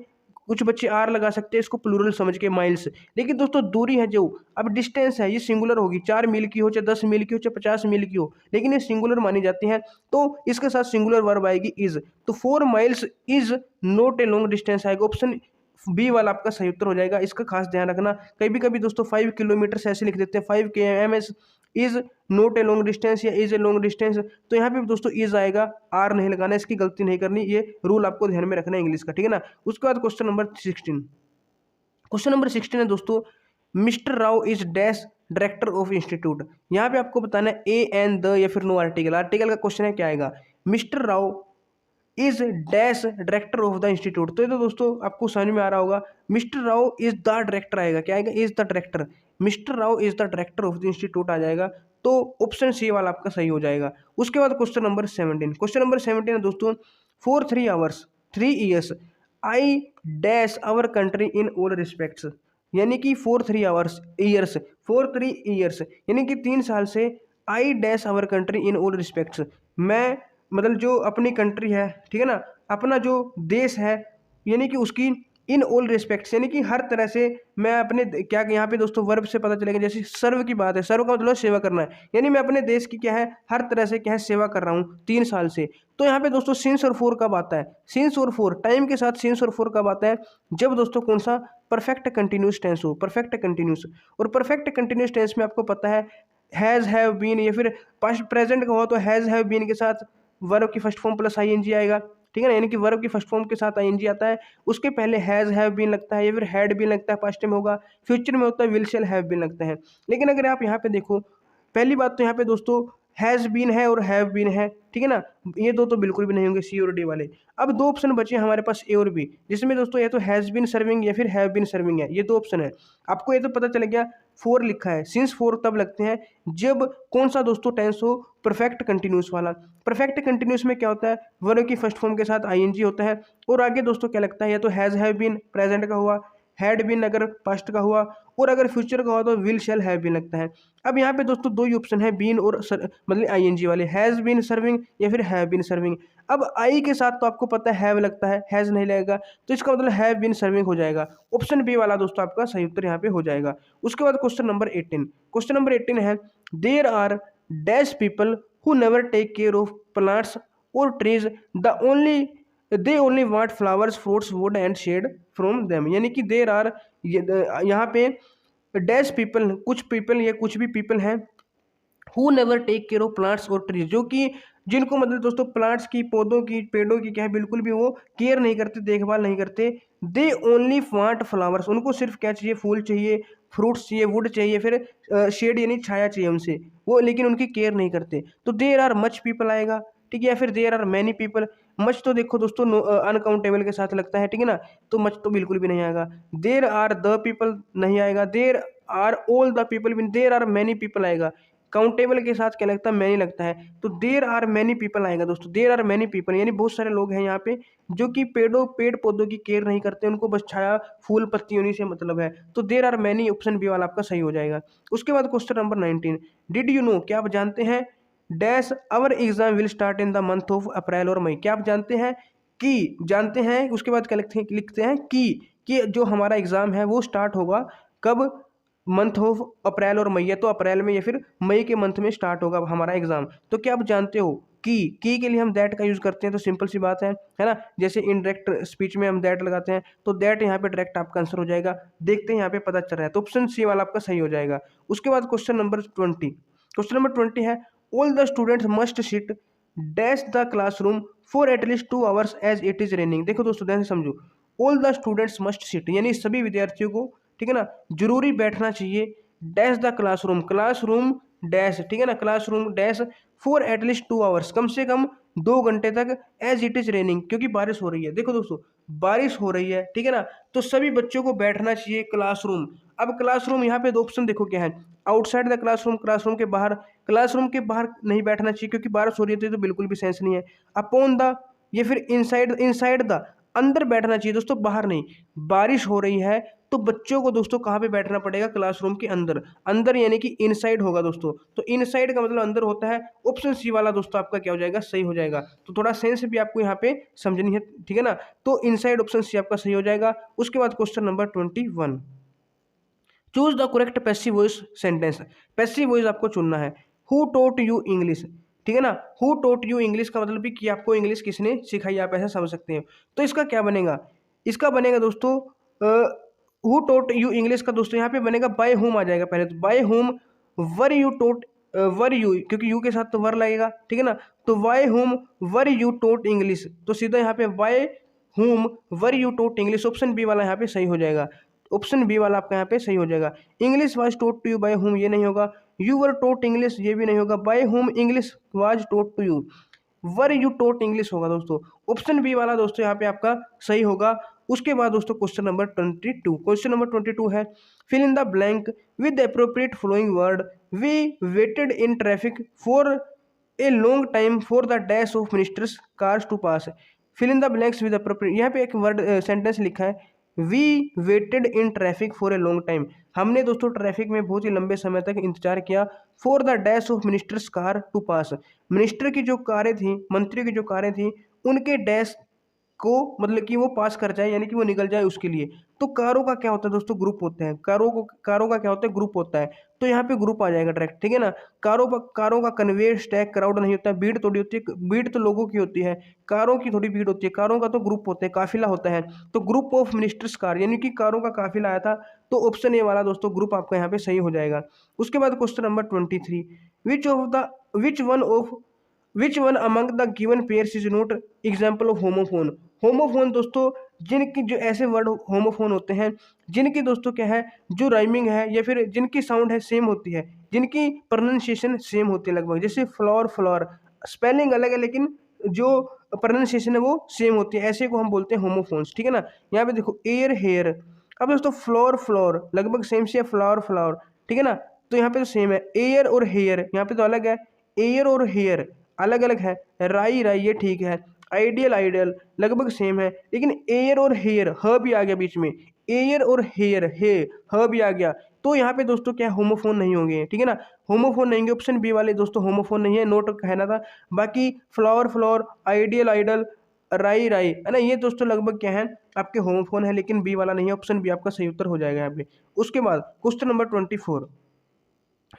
कुछ बच्चे आर लगा सकते हैं इसको प्लूरल समझ के माइल्स, लेकिन दोस्तों दूरी है जो, अब डिस्टेंस है ये सिंगुलर होगी, 4 मील की हो चाहे 10 मील की हो चाहे 50 मील की हो, लेकिन ये सिंगुलर मानी जाती है तो इसके साथ सिंगुलर वर्ब आएगी इज। तो 4 miles is not a long distance आएगा, ऑप्शन बी वाला आपका सही उत्तर हो जाएगा। इसका खास ध्यान रखना, कभी कभी दोस्तों 5 किलोमीटर ऐसे लिख देते हैं, 5 km is not a long distance या इज ए लॉन्ग डिस्टेंस, तो यहाँ पे दोस्तों इज आएगा, आर नहीं लगाना, इसकी गलती नहीं करनी, ये रूल आपको ध्यान में रखना है इंग्लिश का, ठीक है ना। उसके बाद क्वेश्चन नंबर 16, क्वेश्चन नंबर 16 है दोस्तों, mister Rao is dash director of institute. यहाँ पे आपको बताना है ए एन द या फिर नो आर्टिकल, आर्टिकल का क्वेश्चन है क्या आएगा, mister Rao is dash director of the institute, तो ये तो दोस्तों आपको समझ में आ रहा होगा, mister Rao is the director आएगा, क्या आएगा, is the director, mister Rao is the director of the institute आ जाएगा, तो ऑप्शन सी वाला आपका सही हो जाएगा। उसके बाद क्वेश्चन नंबर 17, क्वेश्चन नंबर 17 है दोस्तों, for 3 hours 3 years I dash our country in all respects, यानी कि for 3 hours years, for 3 years यानी कि 3 साल से, I dash our country in all respects, मैं मतलब जो अपनी कंट्री है, ठीक है ना, अपना जो देश है, यानी कि उसकी इन ऑल रिस्पेक्ट्स यानी कि हर तरह से मैं अपने क्या, यहाँ पे दोस्तों वर्ब से पता चलेगा, जैसे सर्व की बात है, सर्व का मतलब सेवा करना है, यानी मैं अपने देश की क्या है हर तरह से क्या है सेवा कर रहा हूँ 3 साल से। तो यहाँ पे दोस्तों सिंस और फोर कब आता है, सिंस और फोर टाइम के साथ सिंस और फोर कब आता है, जब दोस्तों कौन सा परफेक्ट कंटिन्यूस टेंस हो, परफेक्ट कंटिन्यूस, और परफेक्ट कंटिन्यूस टेंस में आपको पता है हैज़ हैव बीन या फिर पास्ट प्रेजेंट का हो तो हैज़ हैव बीन के साथ वर्ब की फर्स्ट फॉर्म प्लस आईएनजी आएगा, ठीक है ना, यानी कि वर्ब की फर्स्ट फॉर्म के साथ आईएनजी आता है, उसके पहले हैज़ हैव बीन लगता है या फिर हैड बीन लगता है, पास्ट में होगा, फ्यूचर में होता है विल शैल हैव बीन लगता है। लेकिन अगर आप यहाँ पे देखो, पहली बात तो यहाँ पे दोस्तों हैज़ बीन है और हैव बीन है, ठीक है ना, ये दो तो बिल्कुल भी नहीं होंगे सी और डी वाले। अब 2 ऑप्शन बचे हमारे पास ए और बी, जिसमें दोस्तों या तो हैज़ बीन सर्विंग या फिर हैव बीन सर्विंग है, ये 2 ऑप्शन है। आपको ये तो पता चल गया 4 लिखा है, सिंस 4 तब लगते हैं जब कौन सा दोस्तों टेंस हो, परफेक्ट कंटिन्यूस वाला। परफेक्ट कंटिन्यूस में क्या होता है, वर्ब की फर्स्ट फॉर्म के साथ आईएनजी होता है, और आगे दोस्तोों क्या लगता है, या तो हैज़ हैव बीन प्रेजेंट का हुआ, हैड बीन अगर पास्ट का हुआ, और अगर फ्यूचर का हुआ तो विल शैल हैव बीन लगता है। अब यहाँ पे दोस्तों 2 ही ऑप्शन है, बीन और मतलब आईएनजी वाले, हैज़ बीन सर्विंग या फिर हैव बीन सर्विंग। अब आई के साथ तो आपको पता है हैव लगता है, हैज़ नहीं लगेगा, तो इसका मतलब हैव बीन सर्विंग हो जाएगा, ऑप्शन बी वाला दोस्तों आपका सही उत्तर यहाँ पे हो जाएगा। उसके बाद क्वेश्चन नंबर 18, क्वेश्चन नंबर 18 है, there are dash people who never take care of plants और trees, the only they only want flowers fruits wood and shade from them, यानी कि देर आर यहाँ पे डैश पीपल, कुछ पीपल या कुछ भी पीपल हैं, who never take care of plants और ट्रीज, जो कि जिनको मतलब दोस्तों प्लांट्स की, पौधों की, पेड़ों की क्या है बिल्कुल भी वो केयर नहीं करते, देखभाल नहीं करते। दे ओनली वांट फ्लावर्स, उनको सिर्फ क्या चाहिए, फूल चाहिए, फ्रूट्स चाहिए, वुड चाहिए, फिर शेड यानी छाया चाहिए उनसे वो, लेकिन उनकी केयर नहीं करते। तो देर आर मच पीपल आएगा, ठीक है, या फिर there are many people. Much तो देखो दोस्तों अनकाउंटेबल के साथ लगता है, ठीक है ना, तो मच तो बिल्कुल भी नहीं आएगा। देर आर द पीपल नहीं आएगा, there are all the people भी, देर आर मैनी पीपल आएगा, काउंटेबल के साथ क्या लगता है, मैनी लगता है, तो देर आर मैनी पीपल आएगा दोस्तों, देर आर मैनी पीपल, यानी बहुत सारे लोग हैं यहाँ पे जो कि पेड़ पौधों की केयर नहीं करते, उनको बस छाया फूल पत्ती उन्हीं से मतलब है, तो there are many option B वाला आपका सही हो जाएगा। उसके बाद question number 19, did you know, क्या आप जानते हैं, dash our exam will start in the month of April और मई, क्या आप जानते हैं कि, जानते हैं उसके बाद क्या लिखते हैं कि जो हमारा एग्जाम है वो स्टार्ट होगा कब, मंथ ऑफ अप्रैल और मई, या तो अप्रैल में या फिर मई के मंथ में स्टार्ट होगा हमारा एग्जाम। तो क्या आप जानते हो की के लिए हम दैट का यूज़ करते हैं, तो सिंपल सी बात है ना, जैसे इनडायरेक्ट स्पीच में हम दैट लगाते हैं, तो दैट यहाँ पे डायरेक्ट आपका आंसर हो जाएगा, देखते हैं यहाँ पे पता चल रहा है, तो ऑप्शन सी वाला आपका सही हो जाएगा। उसके बाद क्वेश्चन नंबर 20, क्वेश्चन नंबर 20 है, all the students must sit dash the classroom for at least 2 hours as it is raining. देखो दोस्तों ध्यान से समझो, all the students must sit यानी सभी विद्यार्थियों को, ठीक है ना, जरूरी बैठना चाहिए, dash the classroom, classroom dash, ठीक है ना, classroom dash for at least 2 hours, कम से कम 2 घंटे तक एज इट इज रेनिंग, क्योंकि बारिश हो रही है। देखो दोस्तों, बारिश हो रही है, ठीक है ना, तो सभी बच्चों को बैठना चाहिए क्लासरूम। अब क्लासरूम यहाँ पे दो ऑप्शन देखो क्या है, आउटसाइड द क्लासरूम, क्लासरूम के बाहर। क्लासरूम के बाहर नहीं बैठना चाहिए क्योंकि बारिश हो रही है, तो बिल्कुल भी सेंस नहीं है। अपॉन द, ये फिर इनसाइड, इनसाइड द, अंदर बैठना चाहिए दोस्तों, बाहर नहीं। बारिश हो रही है तो बच्चों को दोस्तों कहाँ पे बैठना पड़ेगा, क्लासरूम के अंदर। अंदर यानी कि इनसाइड होगा दोस्तों, तो इनसाइड का मतलब अंदर होता है। ऑप्शन सी वाला दोस्तों आपका क्या हो जाएगा, सही हो जाएगा। तो थोड़ा सेंस भी आपको यहाँ पे समझनी है, ठीक है ना। तो इनसाइड ऑप्शन सी आपका सही हो जाएगा। उसके बाद question number 21, choose the correct passive voice sentence. Passive voice आपको चुनना है। हु टोट यू इंग्लिश, ठीक है ना। हु टोट यू इंग्लिश का मतलब भी कि आपको इंग्लिश किसने सिखाई, आप ऐसा समझ सकते हैं। तो इसका क्या बनेगा, इसका बनेगा दोस्तों हु टोट यू इंग्लिश का दोस्तों यहाँ पे बनेगा बाय होम आ जाएगा पहले तो। By home were you taught, were you, क्योंकि यू के साथ तो वर लगेगा, ठीक है ना। तो why home were you taught English, तो सीधा यहाँ पे why home were you taught English, option B वाला यहाँ पे सही हो जाएगा। ऑप्शन बी वाला आपका यहाँ पे सही हो जाएगा। English was taught to you by home, ये नहीं होगा। यू वर टोट इंग्लिश, ये भी नहीं होगा। By home English was taught to you, were you taught English होगा दोस्तों। ऑप्शन बी वाला दोस्तों यहाँ पे आपका सही होगा। उसके बाद दोस्तों क्वेश्चन नंबर 22, क्वेश्चन नंबर 22 है, fill in the blank with the appropriate following word. We waited in traffic for a long time for the dash of ministers cars to pass. Fill in the blanks with appropriate, यहाँ पे एक वर्ड सेंटेंस लिखा है, we waited in traffic for a long time. हमने दोस्तों ट्रैफिक में बहुत ही लंबे समय तक इंतजार किया। For the dash of ministers car to pass, minister की जो कारें थी, मंत्री की जो कारें थी, उनके डैश को मतलब कि वो पास कर जाए, यानी कि वो निकल जाए उसके लिए। तो कारों का क्या होता है दोस्तों, ग्रुप होते हैं। कारों का क्या होता है, ग्रुप होता है। तो यहाँ पे ग्रुप आ जाएगा डायरेक्ट, ठीक है ना। कारों का कन्वेयर स्टैक क्राउड नहीं होता है, भीड़ थोड़ी होती है, भीड़ तो लोगों की होती है, कारों की थोड़ी भीड़ होती है। कारों का तो ग्रुप होता है, काफिला होता है। तो ग्रुप ऑफ मिनिस्टर्स कार, यानी कि कारों का काफिला आया था। तो ऑप्शन ए वाला दोस्तों ग्रुप आपका यहाँ पे सही हो जाएगा। उसके बाद question number 23, which one of which one among the given pairs is not example of homophone. Homophone दोस्तों जिनकी, जो ऐसे वर्ड होमोफोन होते हैं जिनकी दोस्तों क्या है, जो राइमिंग है या फिर जिनकी साउंड है सेम होती है, जिनकी प्रोनाउंसिएशन सेम होती है लगभग। जैसे फ्लोर, फ्लोर स्पेलिंग अलग है लेकिन जो प्रोनाउंसिएशन है वो सेम होती है, ऐसे को हम बोलते हैं होमोफोन्स, ठीक है ना। यहाँ पे देखो एयर, हेयर। अब दोस्तों फ्लोर, फ्लोर लगभग सेम से है, फ्लावर, फ्लावर, ठीक है ना। तो यहाँ पे तो सेम है। एयर और हेयर यहाँ पे तो अलग है, एयर और हेयर अलग अलग है। राई, राई ये ठीक है। आइडियल, आइडियल लगभग सेम है, लेकिन एयर और हेयर, ह भी आ गया बीच में, एयर और हेयर, हे ह भी आ गया। तो यहाँ पे दोस्तों क्या होमोफोन नहीं होंगे, ठीक है ना। होमोफोन नहीं होंगे, ऑप्शन बी वाले दोस्तों होमोफोन नहीं है, नोट कहना था। बाकी फ्लावर, फ्लोर, आइडियल, आइडल, राई, राई है ना, ये दोस्तों लगभग क्या है आपके होमोफोन है, लेकिन बी वाला नहीं है। ऑप्शन बी आपका सही उत्तर हो जाएगा यहाँ पे। उसके बाद question number 24,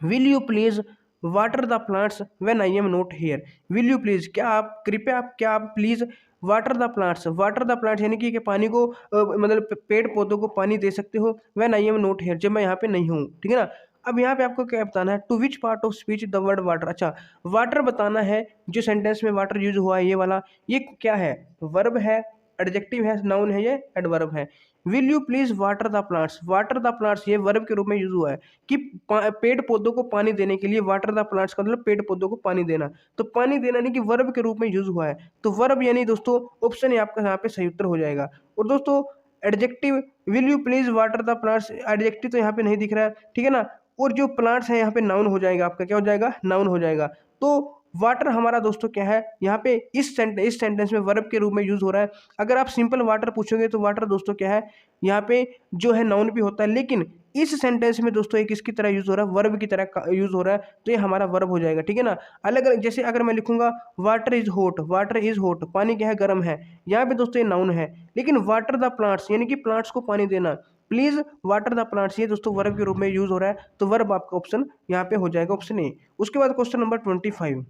will you please water the plants when I am not here. Will you please, क्या आप कृपया, आप क्या आप please water the plants, water the plants यानी कि पानी को मतलब पेड़ पौधों को पानी दे सकते हो when I am not here, जब मैं यहाँ पे नहीं हूँ, ठीक है ना। अब यहाँ पे आपको क्या बताना है, to which part of speech the word water. अच्छा, वाटर बताना है, जो सेंटेंस में वाटर यूज हुआ है ये वाला, ये क्या है, वर्ब है, एडजेक्टिव है, नाउन है, ये एडवर्ब है। Will you please water the plants, water the plants ये वर्ब के रूप में यूज हुआ है कि पेड़ पौधों को पानी देने के लिए। वाटर द प्लांट्स का मतलब पेड़ पौधों को पानी देना, तो पानी देना नहीं कि वर्ब के रूप में यूज हुआ है। तो वर्ब यानी दोस्तों ऑप्शन है आपका यहाँ पे सही उत्तर हो जाएगा। और दोस्तों adjective, will you please water the plants, adjective तो यहाँ पे नहीं दिख रहा है, ठीक है ना। और जो प्लांट्स है यहाँ पे नाउन हो जाएगा आपका, क्या हो जाएगा, नाउन हो जाएगा। तो वाटर हमारा दोस्तों क्या है यहाँ पे इस सेंटेंस में वर्ब के रूप में यूज हो रहा है। अगर आप सिंपल वाटर पूछोगे तो वाटर दोस्तों क्या है यहाँ पे जो है नाउन भी होता है, लेकिन इस सेंटेंस में दोस्तों एक किसकी तरह यूज हो रहा है, वर्ब की तरह यूज हो रहा है, तो ये हमारा वर्ब हो जाएगा, ठीक है ना। अलग अलग, जैसे अगर मैं लिखूंगा water is hot, water is hot पानी क्या है, गर्म है, यहाँ पे दोस्तों ये नाउन है। लेकिन वाटर द प्लांट्स यानी कि प्लांट्स को पानी देना, प्लीज वाटर द प्लांट्स, ये दोस्तों वर्ब के रूप में यूज हो रहा है, तो वर्ब आपका ऑप्शन यहाँ पे हो जाएगा, ऑप्शन ए। उसके बाद question number 25,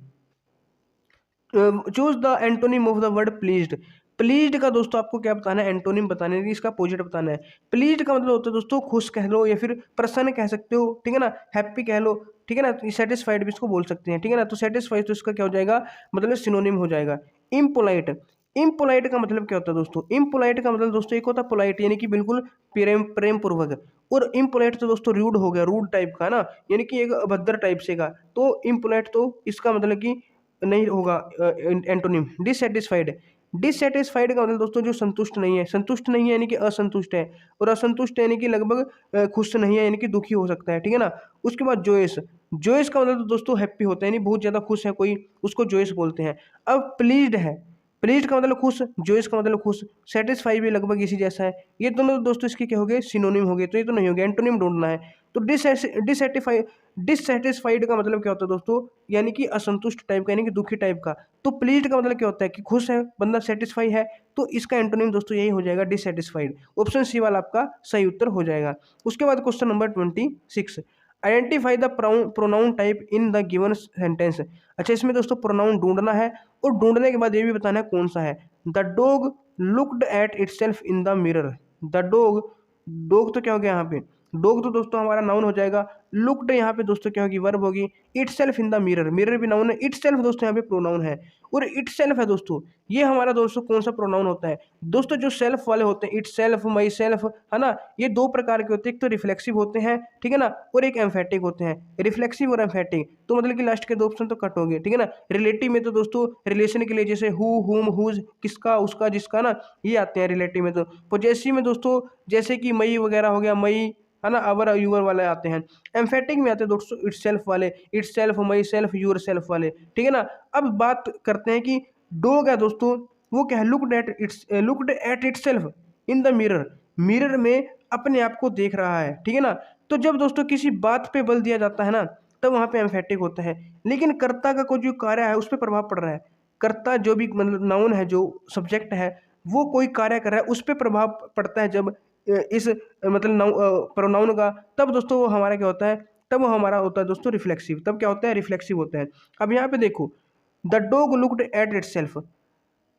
choose the antonym of the word pleased. Pleased का दोस्तों आपको क्या बताना है, एंटोनिम बताना है, इसका अपोजिट बताना है। प्लीज्ड का मतलब होता है दोस्तों खुश कह लो या फिर प्रसन्न कह सकते हो, ठीक है ना, हैप्पी कह लो, ठीक है ना। सेटिस्फाइड भी इसको बोल सकते हैं, ठीक है ना। तो सेटिस्फाइड तो इसका क्या हो जाएगा, मतलब सिनोनिम हो जाएगा। इम्पोलाइट, इम्पोलाइट का मतलब क्या होता है दोस्तों, इम्पोलाइट का मतलब दोस्तों एक होता है पोलाइट यानी कि बिल्कुल प्रेम पूर्वक, और इम्पोलाइट तो दोस्तों रूड हो गया, रूड टाइप का ना, यानी कि एक अभद्र टाइप से का। तो इम्पोलाइट तो इसका मतलब कि नहीं होगा एंटोनिम डिससेटिस्फाइड। डिससेटिस्फाइड का मतलब दोस्तों जो संतुष्ट नहीं है, संतुष्ट नहीं है यानी कि असंतुष्ट है, और असंतुष्ट यानी कि लगभग खुश नहीं है यानी कि दुखी हो सकता है, ठीक है ना। उसके बाद जोयस, जोयस का मतलब तो दोस्तों हैप्पी होता है यानी बहुत ज़्यादा खुश है कोई, उसको जोयस बोलते हैं। अब प्लीज्ड है, प्लीज्ड का मतलब खुश, जोयस का मतलब खुश, सेटिस्फाई भी लगभग इसी जैसा है। ये दोनों दोस्तों इसके क्या हो गए, सिनोनिम हो गए, तो ये तो नहीं हो गया, एंटोनिम ढूंढना है। तो डिससेटिस्फाइड का मतलब क्या होता है दोस्तों, यानी कि असंतुष्ट टाइप का यानी कि दुखी टाइप का। तो प्लीज्ड का मतलब क्या होता है कि खुश है बंदा, सेटिस्फाई है, तो इसका एंटोनिम दोस्तों यही हो जाएगा डिससेटिस्फाइड। ऑप्शन सी वाला आपका सही उत्तर हो जाएगा। उसके बाद question number 26, identify the pronoun type in the given sentence. अच्छा, इसमें दोस्तों प्रोनाउन ढूंढना है, और ढूंढने के बाद ये भी बताना है कौन सा है। The dog looked at itself in the mirror. The dog, dog तो क्या हो गया यहाँ पे, डॉग तो दोस्तों हमारा नाउन हो जाएगा। लुक्ड यहाँ पे दोस्तों क्या होगी, वर्ब होगी। Itself in the mirror, mirror भी नाउन है, इटसेल्फ दोस्तों यहाँ पे प्रोनाउन है, और इटसेल्फ है दोस्तों, ये हमारा दोस्तों कौन सा प्रोनाउन होता है। दोस्तों जो सेल्फ वाले होते हैं, इटसेल्फ, माई सेल्फ, है ना, ये दो प्रकार के होते हैं, एक तो रिफ्लेक्सिव होते हैं, ठीक है ना, और एक एम्फेटिक होते हैं। रिफ्लेक्सिव और एम्फेटिक, तो मतलब कि लास्ट के दो ऑप्शन तो कट हो गए, ठीक है ना। रिलेटिव में तो दोस्तों रिलेशन के लिए जैसे हु, हुम, हुज, किसका, उसका, जिसका ना, ये आते हैं रिलेटिव में। तो पॉजेसिव में दोस्तों जैसे कि मई वगैरह हो गया, मई, है ना, अवर, यूअर वाले आते हैं। एम्फेटिक में आते हैं दोस्तों इटसेल्फ वाले, itself, myself, yourself वाले, ठीक है ना। अब बात करते हैं कि डॉग है दोस्तों, वो क्या है, looked at itself in the mirror, mirror में अपने आप को देख रहा है, ठीक है ना। तो जब दोस्तों किसी बात पे बल दिया जाता है ना, तब वहां पे एम्फेटिक होता है। लेकिन कर्ता का कोई जो कार्य है उस पर प्रभाव पड़ रहा है, कर्ता जो भी मतलब नाउन है, जो सब्जेक्ट है, वो कोई कार्य कर रहा है, उस पर प्रभाव पड़ता है जब इस मतलब प्रोनाउन का, तब दोस्तों वो हमारा क्या होता है, तब वो हमारा होता है दोस्तों रिफ्लेक्सिव। तब क्या होता है, रिफ्लेक्सिव होता है। अब यहाँ पे देखो, the dog looked at itself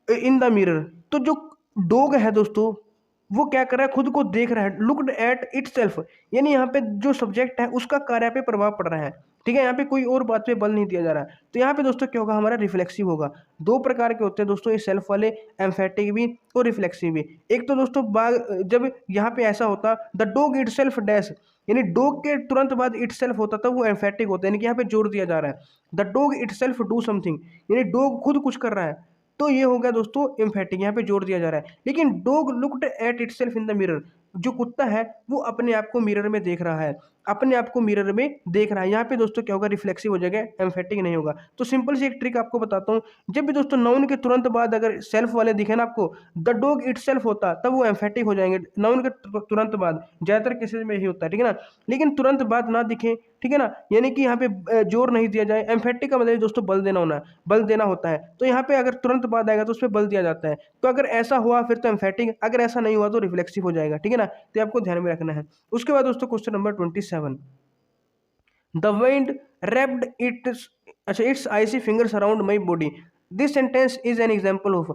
in the mirror, तो जो डॉग है दोस्तों, वो क्या कर रहा है, खुद को देख रहा है, लुक्ड एट इटसेल्फ, यानी यहाँ पे जो सब्जेक्ट है उसका कार्य पे प्रभाव पड़ रहा है, ठीक है, यहाँ पे कोई और बात पे बल नहीं दिया जा रहा है। तो यहाँ पे दोस्तों क्या होगा, हमारा रिफ्लेक्सिव होगा। दो प्रकार के होते हैं दोस्तों ये सेल्फ वाले, एम्फेटिक भी और रिफ्लेक्सिव भी। एक तो दोस्तों जब यहाँ पे ऐसा होता, the dog it self dash, यानी डॉग के तुरंत बाद इट सेल्फ होता, तब वो एम्फेटिक होता है, यानी कि यहाँ पे जोर दिया जा रहा है, the dog it self do something, यानी डॉग खुद कुछ कर रहा है, तो ये हो गया दोस्तों एम्फेटिक, यहाँ पे जोर दिया जा रहा है। लेकिन dog looked at itself in the mirror, जो कुत्ता है वो अपने आप को मिरर में देख रहा है, अपने आप को मिरर में देख रहा है, यहाँ पे दोस्तों क्या होगा, रिफ्लेक्सिव हो जाएगा, एम्फेटिक नहीं होगा। तो सिंपल सी एक ट्रिक आपको बताता हूँ, जब भी दोस्तों नाउन के तुरंत बाद अगर सेल्फ वाले दिखे ना आपको, द डॉग इट सेल्फ होता, तब वो एम्फेटिक हो जाएंगे नाउन के तुरंत बाद, ज्यादातर केसेज में यही होता है, ठीक है ना। लेकिन तुरंत बाद ना दिखे, ठीक है ना, यानी कि यहाँ पे जोर नहीं दिया जाए, एम्फेटिक का मतलब दोस्तों बल देना होना है, बल देना होता है, तो यहाँ पे अगर तुरंत बाद आएगा तो उस पर बल दिया जाता है। तो अगर ऐसा हुआ फिर तो एम्फेटिक, अगर ऐसा नहीं हुआ तो रिफ्लेक्सिव हो जाएगा, ठीक है ना, तो आपको ध्यान में रखना है। उसके बाद दोस्तों question number 27, the wind wrapped its icy fingers around my body, this sentence is an example of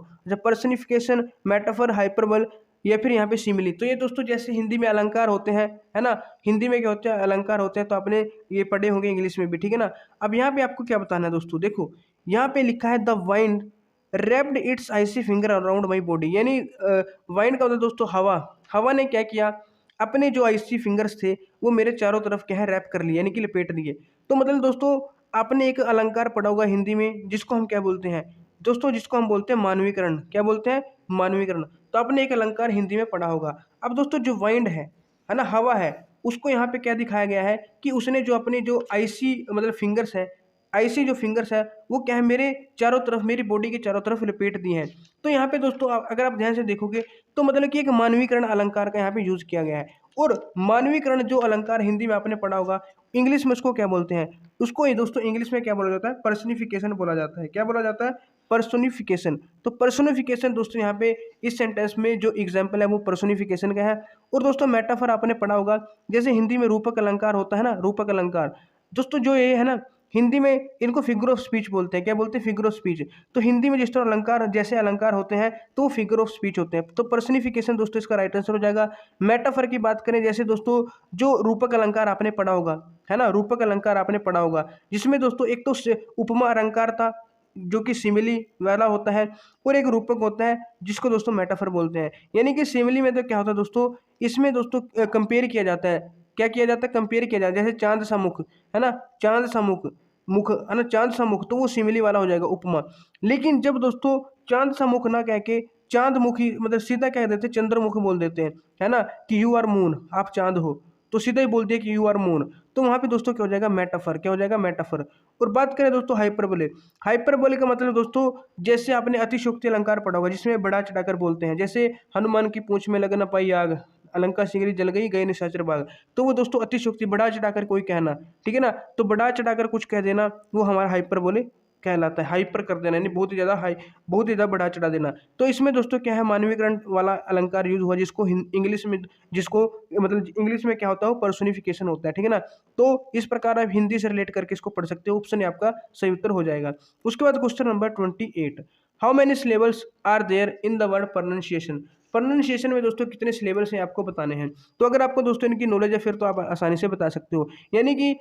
personification, metaphor, hyperbole, या फिर यहाँ पे सिमिली। तो ये दोस्तों जैसे हिंदी में अलंकार होते हैं, है ना, हिंदी में क्या होते हैं, अलंकार होते हैं, तो आपने ये पढ़े होंगे इंग्लिश में भी, ठीक है ना। अब यहाँ पे आपको क्या बताना है दोस्तों, देखो यहाँ पे लिखा है the wind wrapped its icy finger around my body, यानी वाइंड का मतलब दोस्तों हवा, हवा ने क्या किया, अपने जो आइसी फिंगर्स थे वो मेरे चारों तरफ क्या है, रैप कर लिए, यानी कि लपेट दिए। तो मतलब दोस्तों आपने एक अलंकार पढ़ा होगा हिंदी में, जिसको हम क्या बोलते हैं दोस्तों, जिसको हम बोलते हैं मानवीकरण, क्या बोलते हैं, मानवीकरण। तो आपने एक अलंकार हिंदी में पढ़ा होगा। अब दोस्तों जो वाइंड है ना, हवा है, उसको यहाँ पे क्या दिखाया गया है कि उसने जो अपने जो आइसी मतलब फिंगर्स है, आइसी जो फिंगर्स है वो क्या है, मेरे चारों तरफ, मेरी बॉडी के चारों तरफ लपेट दिए हैं। तो यहाँ पे दोस्तों अगर आप ध्यान से देखोगे तो मतलब कि एक मानवीकरण अलंकार का यहाँ पे यूज किया गया है। और मानवीकरण जो अलंकार हिंदी में आपने पढ़ा होगा, इंग्लिश में उसको क्या बोलते हैं, उसको ये दोस्तों इंग्लिश में क्या बोला जाता है, पर्सनिफिकेशन बोला जाता है। क्या बोला जाता है, पर्सोनिफिकेशन। तो पर्सोनिफिकेशन दोस्तों यहाँ पे इस सेंटेंस में जो एग्जाम्पल है वो पर्सोनिफिकेशन का है। और दोस्तों मेटाफर आपने पढ़ा होगा, जैसे हिंदी में रूपक अलंकार होता है ना, रूपक अलंकार दोस्तों जो ये है ना, हिंदी में इनको फिगर ऑफ स्पीच बोलते हैं। क्या बोलते हैं, फिगर ऑफ स्पीच। तो हिंदी में जिस तरह अलंकार जैसे अलंकार होते हैं तो वो फिगर ऑफ स्पीच होते हैं। तो पर्सनिफिकेशन दोस्तों इसका राइट आंसर हो जाएगा। मेटाफर की बात करें, जैसे दोस्तों जो रूपक अलंकार आपने पढ़ा होगा, है ना, रूपक अलंकार आपने पढ़ा होगा, जिसमें दोस्तों एक तो उपमा अलंकार था जो कि सिमिली वाला होता है, और एक रूपक होता है जिसको दोस्तों मेटाफर बोलते हैं। यानी कि सिमिली में तो क्या होता है दोस्तों, इसमें दोस्तों कंपेयर किया जाता है, क्या किया जाता है, कंपेयर किया जाता है, जैसे चांद सा मुख, है ना, चांद सा मुख, मुख है ना, चांद सा मुख, तो वो सिमिली वाला हो जाएगा उपमा। लेकिन जब दोस्तों चांद सा मुख ना कह के चांद मुखी मतलब सीधा कह देते चंद्रमुख बोल देते हैं, है ना, कि यू आर मून, आप चांद हो, तो सीधा ही बोल दिया कि यू आर मून, तो वहां पे दोस्तों क्या हो जाएगा, मेटाफर, क्या हो जाएगा, मेटाफर। और बात करें दोस्तों हाइपरबोले, हाइपरबोले का मतलब दोस्तों जैसे आपने अतिशयोक्ति अलंकार पढ़ा होगा जिसमें बढ़ा चढ़ाकर बोलते हैं, जैसे हनुमान की पूंछ में लग न पाई आग, अलंका सिंगरी जल गई गए निशाचर बाग, तो वो दोस्तों अतिशयोक्ति, बढ़ा चढ़ाकर कोई कहना, ठीक है ना, तो बढ़ा चढ़ाकर कुछ कह देना वो हमारा हाइपरबोले कहलाता है। हाइपर कर देना यानी बहुत ही ज़्यादा हाई, बहुत ही ज़्यादा बढ़ा चढ़ा देना। तो इसमें दोस्तों क्या है, मानवीकरण वाला अलंकार यूज हुआ जिसको इंग्लिश में, जिसको मतलब इंग्लिश में क्या होता है, पर्सोनिफिकेशन होता है, ठीक है ना। तो इस प्रकार आप हिंदी से रिलेट करके इसको पढ़ सकते हो, ऑप्शन आपका सही उत्तर हो जाएगा। उसके बाद question number 28, how many syllables are there in the word pronunciation. Pronunciation में दोस्तों कितने सिलेबल्स हैं आपको बताने हैं। तो अगर आपको दोस्तों इनकी नॉलेज है फिर तो आप आसानी से बता सकते हो। यानी कि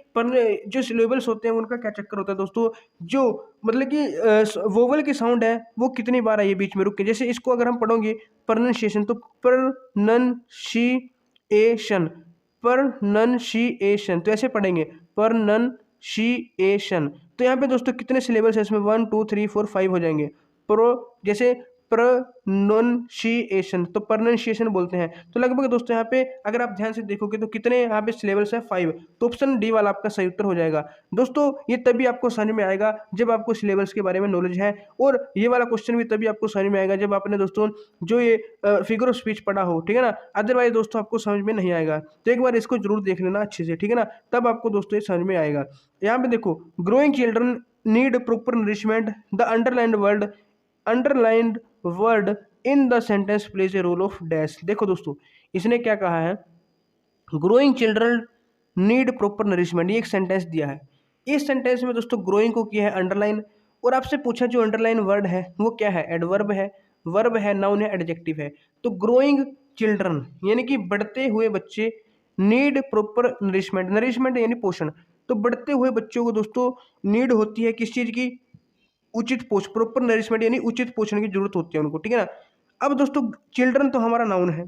जो सिलेबल्स होते हैं उनका क्या चक्कर होता है दोस्तों, जो मतलब कि वोवल की साउंड है वो कितनी बार आई है बीच में रुक के, जैसे इसको अगर हम पढ़ोगे प्रोनाउंसिएशन, तो प्रोनाउंसिएशन, प्रोनाउंसिएशन, तो ऐसे पढ़ेंगे प्रोनाउंसिएशन। तो यहाँ पे दोस्तों कितने सिलेबल्स है इसमें, 1 2 3 4 5 हो जाएंगे। जैसे प्रोनाउंसिएशन, तो प्रोनाउंसिएशन बोलते हैं, तो लगभग दोस्तों यहाँ पे अगर आप ध्यान से देखोगे तो कितने यहाँ पे सिलेबल्स है, 5, तो ऑप्शन डी वाला आपका सही उत्तर हो जाएगा। दोस्तों ये तभी आपको समझ में आएगा जब आपको सिलेबस के बारे में नॉलेज है, और ये वाला क्वेश्चन भी तभी आपको समझ में आएगा जब आपने दोस्तों जो ये फिगर ऑफ स्पीच पढ़ा हो, ठीक है ना, अदरवाइज दोस्तों आपको समझ में नहीं आएगा। तो एक बार इसको जरूर देख लेना अच्छे से, ठीक है ना, तब आपको दोस्तों ये समझ में आएगा। यहाँ पे देखो, growing children need proper nourishment, the underlined word in the sentence plays a role of dash. देखो दोस्तों इसने क्या कहा है, growing children need proper nourishment, ये एक सेंटेंस दिया है। इस सेंटेंस में दोस्तों ग्रोइंग को किया है अंडरलाइन, और आपसे पूछा जो अंडरलाइन वर्ड है वो क्या है, एडवर्ब है, वर्ब है, नाउन है, एडजेक्टिव है। तो ग्रोइंग चिल्ड्रन यानी कि बढ़ते हुए बच्चे, नीड प्रॉपर नरिशमेंट, नरिशमेंट यानी पोषण, तो बढ़ते हुए बच्चों को दोस्तों नीड होती है किस चीज़ की, उचित पोषण, प्रॉपर नरिशमेंट यानी उचित पोषण की जरूरत होती है उनको, ठीक है ना। अब दोस्तों चिल्ड्रन तो हमारा नाउन है,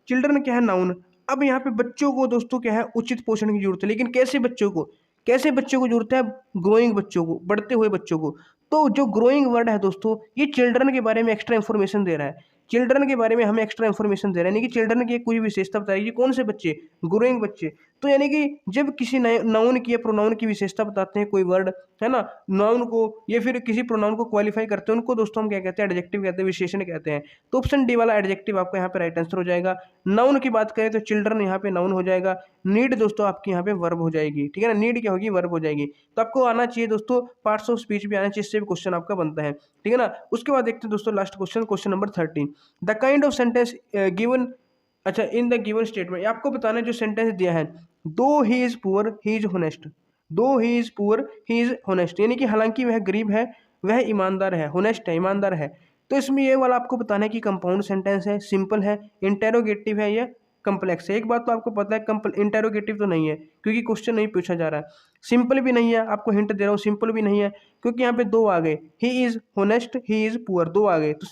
चिल्ड्रन क्या है, नाउन। अब यहाँ पे बच्चों को दोस्तों क्या है, उचित पोषण की जरूरत है, लेकिन कैसे बच्चों को, कैसे बच्चों को जरूरत है, ग्रोइंग बच्चों को, बढ़ते हुए बच्चों को। तो जो ग्रोइंग वर्ड है दोस्तों ये चिल्ड्रन के बारे में एक्स्ट्रा इन्फॉर्मेशन दे रहा है, चिल्ड्रन के बारे में हमें एक्स्ट्रा इन्फॉर्मेशन दे रहा है, यानी कि चिल्ड्रन की कोई विशेषता बताएगी, कौन से बच्चे, ग्रोइंग बच्चे। तो यानी कि जब किसी नाउन की या प्रोनाउन की विशेषता बताते हैं कोई वर्ड, है ना, नाउन को या फिर किसी प्रोनाउन को क्वालिफाई करते हैं, उनको दोस्तों हम क्या कहते हैं, एडजेक्टिव कहते हैं, विशेषण कहते हैं। तो ऑप्शन डी वाला एडजेक्टिव आपका यहाँ पे राइट आंसर हो जाएगा। नाउन की बात करें तो चिल्ड्रन यहाँ पे नाउन हो जाएगा, नीड दोस्तों आपकी यहाँ पे वर्ब हो जाएगी, ठीक है ना, नीड क्या होगी, वर्ब हो जाएगी। तो आपको आना चाहिए दोस्तों, पार्ट्स ऑफ स्पीच भी आना चाहिए, इससे भी क्वेश्चन आपका बनता है, ठीक है ना। उसके बाद देखते हैं दोस्तों last question, question number 13, the kind of sentence given, अच्छा इन द गिवन स्टेटमेंट, आपको बताना है जो सेंटेंस दिया है, though he is poor he is honest, though he is poor he is honest, यानी कि हालांकि वह गरीब है वह ईमानदार है, होनेस्ट है, ईमानदार है। तो इसमें ये वाला आपको बताना है कि कंपाउंड सेंटेंस है, सिंपल है, इंटेरोगेटिव है या कम्प्लेक्स है। एक बात तो आपको पता है इंटेरोगेटिव तो नहीं है क्योंकि क्वेश्चन नहीं पूछा जा रहा है, सिंपल भी नहीं है, आपको हिंट दे रहा हूँ, सिंपल भी नहीं है क्योंकि यहाँ पे दो आ गए, ही is honest he is poor, दो आ गए, तो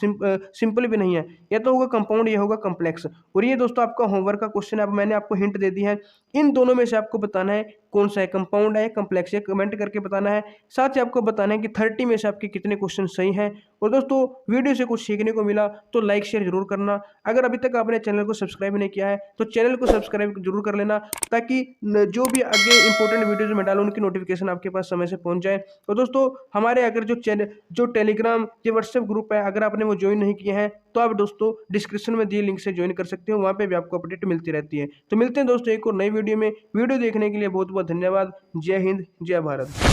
सिंपल भी नहीं है, या तो होगा कंपाउंड या होगा कम्प्लेक्स। और ये दोस्तों आपका होमवर्क का क्वेश्चन है, अब मैंने आपको हिंट दे दी है, इन दोनों में से आपको बताना है कौन सा है, कंपाउंड है कम्प्लेक्स है, कमेंट करके बताना है। साथ ही आपको बताना है कि 30 में से आपके कितने क्वेश्चन सही हैं। और दोस्तों वीडियो से कुछ सीखने को मिला तो लाइक शेयर जरूर करना, अगर अभी तक आपने चैनल को सब्सक्राइब नहीं किया है तो चैनल को सब्सक्राइब जरूर कर लेना, ताकि जो भी आगे इंपॉर्टेंट वीडियोज में डालूं उनकी नोटिफिकेशन आपके पास समय से पहुंच जाए। और दोस्तों हमारे अगर जो टेलीग्राम या व्हाट्सएप ग्रुप है अगर आपने वो ज्वाइन नहीं किए हैं तो आप दोस्तों डिस्क्रिप्शन में दिए लिंक से ज्वाइन कर सकते हो, वहाँ पे भी आपको अपडेट मिलती रहती है। तो मिलते हैं दोस्तों एक और नई वीडियो में, वीडियो देखने के लिए बहुत बहुत धन्यवाद। जय हिंद, जय भारत।